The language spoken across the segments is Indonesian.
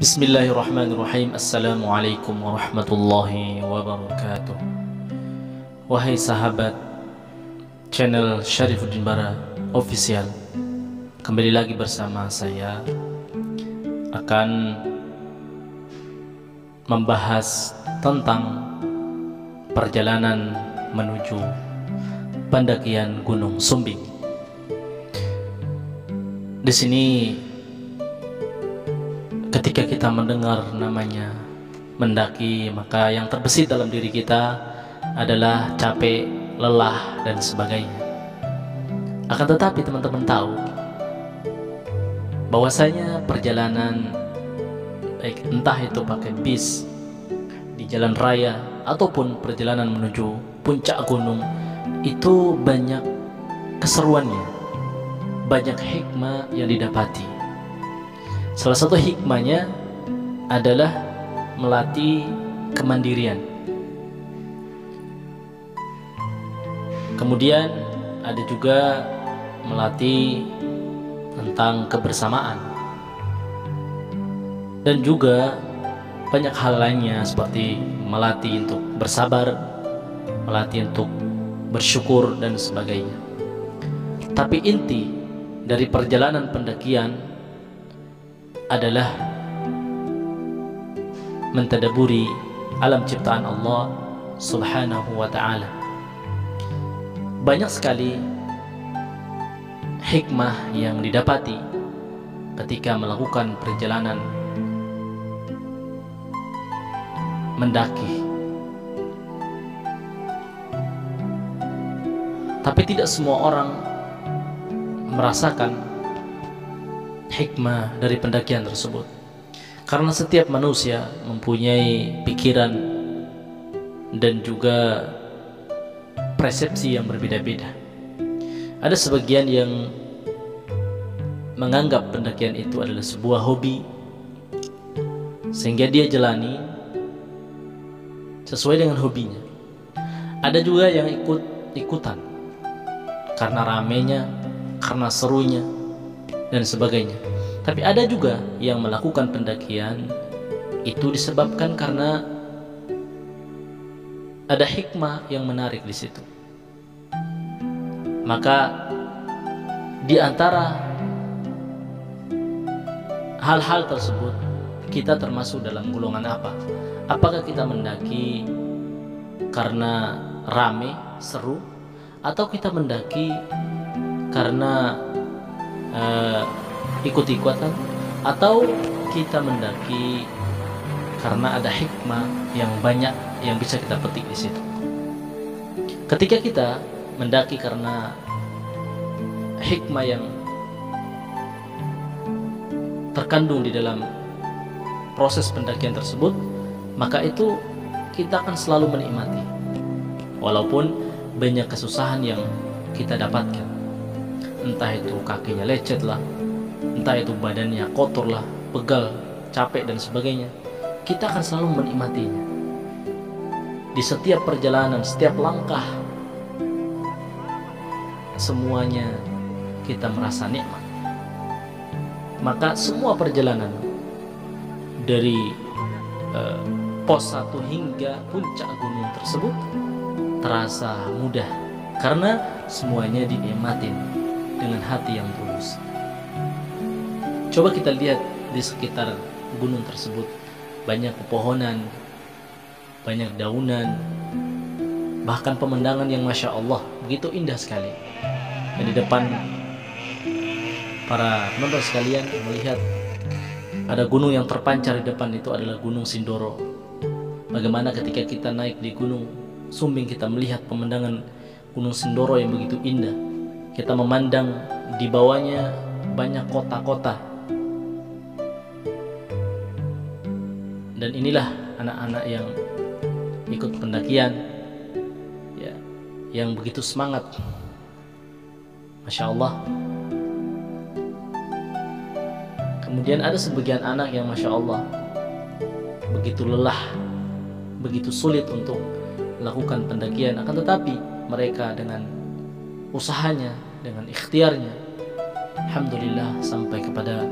Bismillahirrahmanirrahim. Assalamualaikum warahmatullahi wabarakatuh. Wahai sahabat channel Syarifuddin Bara Official, kembali lagi bersama saya akan membahas tentang perjalanan menuju pendakian Gunung Sumbing. Di sini ketika kita mendengar namanya mendaki, maka yang terbesit dalam diri kita adalah capek, lelah, dan sebagainya. Akan tetapi teman-teman tahu bahwasanya perjalanan, baik entah itu pakai bis di jalan raya ataupun perjalanan menuju puncak gunung, itu banyak keseruannya, banyak hikmah yang didapati. Salah satu hikmahnya adalah melatih kemandirian. Kemudian ada juga melatih tentang kebersamaan. Dan juga banyak hal lainnya seperti melatih untuk bersabar, melatih untuk bersyukur dan sebagainya. Tapi inti dari perjalanan pendakian adalah mentadaburi alam ciptaan Allah Subhanahu wa ta'ala. Banyak sekali hikmah yang didapati ketika melakukan perjalanan mendaki. Tapi tidak semua orang merasakan hikmah dari pendakian tersebut, karena setiap manusia mempunyai pikiran dan juga persepsi yang berbeda-beda. Ada sebagian yang menganggap pendakian itu adalah sebuah hobi, sehingga dia jalani sesuai dengan hobinya. Ada juga yang ikut-ikutan karena ramenya, karena serunya dan sebagainya. Tapi ada juga yang melakukan pendakian itu disebabkan karena ada hikmah yang menarik di situ. Maka di antara hal-hal tersebut, kita termasuk dalam golongan apa? Apakah kita mendaki karena rame, seru, atau kita mendaki karena ikut-ikutan, atau kita mendaki karena ada hikmah yang banyak yang bisa kita petik di situ. Ketika kita mendaki karena hikmah yang terkandung di dalam proses pendakian tersebut, maka itu kita akan selalu menikmati, walaupun banyak kesusahan yang kita dapatkan. Entah itu kakinya lecet lah, entah itu badannya kotor lah, pegal, capek dan sebagainya, kita akan selalu menikmatinya. Di setiap perjalanan, setiap langkah, semuanya kita merasa nikmat. Maka semua perjalanan dari pos 1 hingga puncak gunung tersebut terasa mudah, karena semuanya dinikmatin dengan hati yang tulus. Coba kita lihat di sekitar gunung tersebut, banyak pepohonan, banyak daunan, bahkan pemandangan yang Masya Allah begitu indah sekali. Dan di depan para penonton sekalian melihat ada gunung yang terpancar di depan, itu adalah Gunung Sindoro. Bagaimana ketika kita naik di Gunung Sumbing, kita melihat pemandangan Gunung Sindoro yang begitu indah. Kita memandang di bawahnya banyak kota-kota. Dan inilah anak-anak yang ikut pendakian, ya, yang begitu semangat. Masya Allah. Kemudian ada sebagian anak yang Masya Allah begitu lelah, begitu sulit untuk melakukan pendakian. Akan tetapi mereka dengan usahanya, dengan ikhtiarnya, alhamdulillah sampai kepada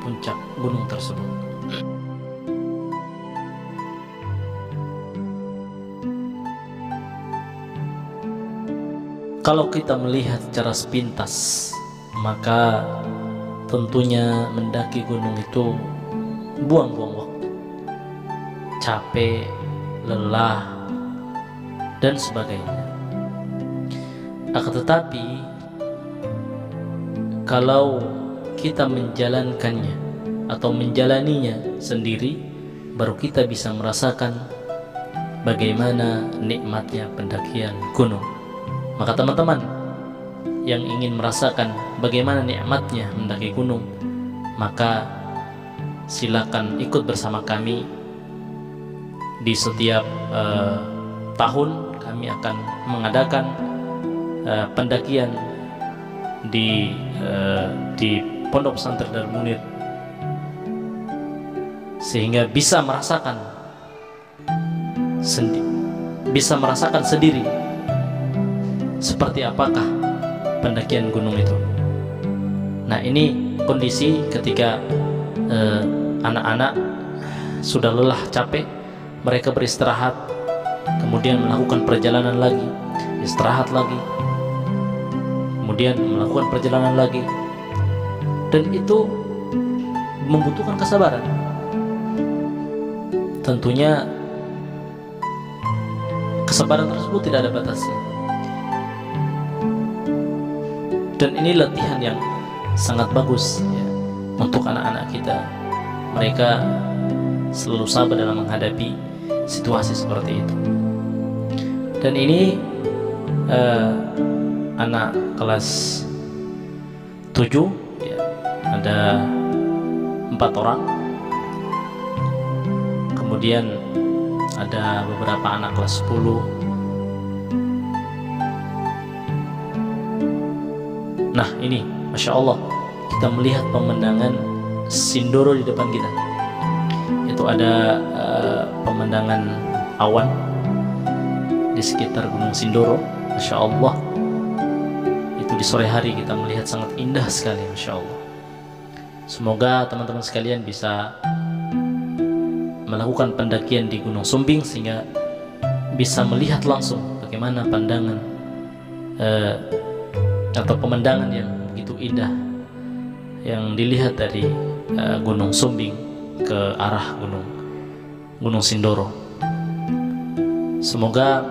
puncak gunung tersebut. Kalau kita melihat secara sepintas, maka tentunya mendaki gunung itu buang-buang waktu, capek, lelah, dan sebagainya. Akan tetapi kalau kita menjalankannya atau menjalaninya sendiri, baru kita bisa merasakan bagaimana nikmatnya pendakian gunung. Maka teman-teman yang ingin merasakan bagaimana nikmatnya mendaki gunung, maka silakan ikut bersama kami. Di setiap tahun kami akan mengadakan pendakian di Pondok Pesantren Darul Munir, sehingga bisa merasakan sendiri seperti apakah pendakian gunung itu. Nah, ini kondisi ketika anak-anak sudah lelah, capek, mereka beristirahat, kemudian melakukan perjalanan lagi, istirahat lagi, kemudian melakukan perjalanan lagi, dan itu membutuhkan kesabaran. Tentunya kesabaran tersebut tidak ada batasnya. Dan ini latihan yang sangat bagus ya, untuk anak-anak kita. Mereka selalu sabar dalam menghadapi situasi seperti itu. Dan ini anak kelas 7 ya, ada 4 orang. Kemudian ada beberapa anak kelas 10. Nah, ini Masya Allah, kita melihat pemandangan Sindoro di depan kita. Itu ada pemandangan awan di sekitar Gunung Sindoro. Masya Allah, itu di sore hari kita melihat sangat indah sekali. Masya Allah. Semoga teman-teman sekalian bisa melakukan pendakian di Gunung Sumbing, sehingga bisa melihat langsung bagaimana pandangan atau pemandangan yang begitu indah yang dilihat dari Gunung Sumbing ke arah Gunung Sindoro. Semoga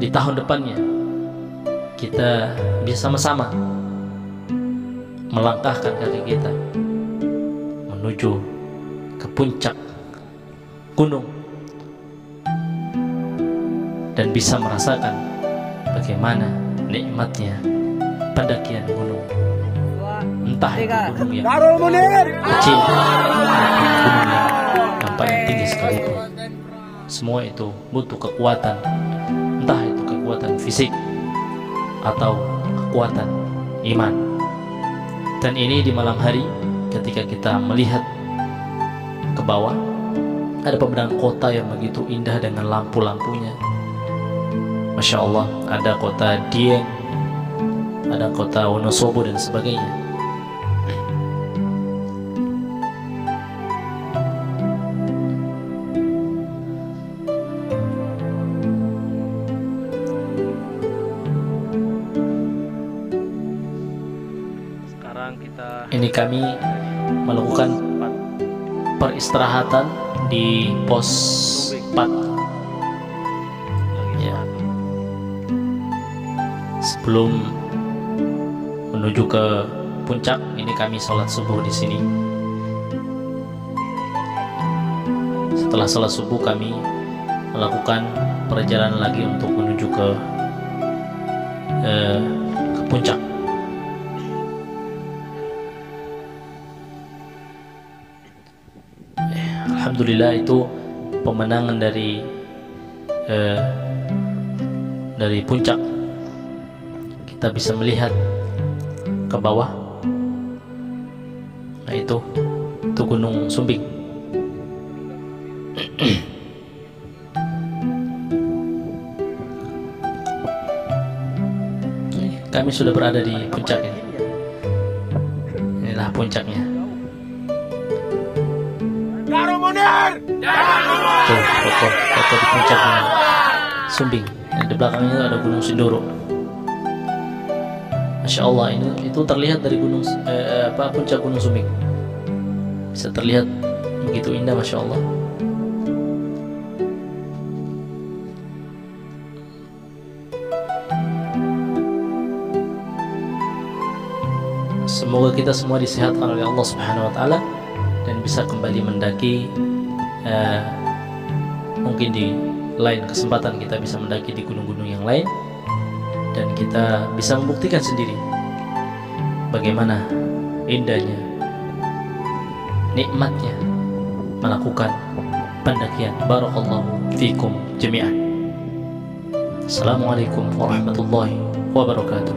di tahun depannya kita bisa sama-sama melangkahkan kaki kita menuju ke puncak gunung dan bisa merasakan bagaimana nikmatnya pendakian gunung. Entah itu gunung yang kecil, gunung yang paling tinggi sekalipun, semua itu butuh kekuatan. Entah itu kekuatan fisik atau kekuatan iman. Dan ini di malam hari ketika kita melihat ke bawah, ada pemandangan kota yang begitu indah dengan lampu-lampunya. Masya Allah, ada kota Dieng, ada kota Wonosobo dan sebagainya. Sekarang ini kami melakukan peristirahatan di pos 4 ya, sebelum menuju ke puncak. Ini kami sholat subuh di sini. Setelah sholat subuh kami melakukan perjalanan lagi untuk menuju ke puncak. Alhamdulillah, itu pemandangan dari puncak. Kita bisa melihat ke bawah. Nah, itu Gunung Sumbing. Kami sudah berada di puncak ini. Inilah puncaknya. Tuh, foto di puncak Gunung Sumbing. Dan di belakangnya ada Gunung Sindoro. Masya Allah, itu terlihat dari puncak Gunung Sumbing. Bisa terlihat begitu indah, Masya Allah. Semoga kita semua disehatkan oleh Allah Subhanahu wa Ta'ala dan bisa kembali mendaki. Mungkin di lain kesempatan kita bisa mendaki di gunung-gunung yang lain, dan kita bisa membuktikan sendiri bagaimana indahnya, nikmatnya melakukan pendakian. Barakallahu fikum jami'an. Assalamualaikum warahmatullahi wabarakatuh.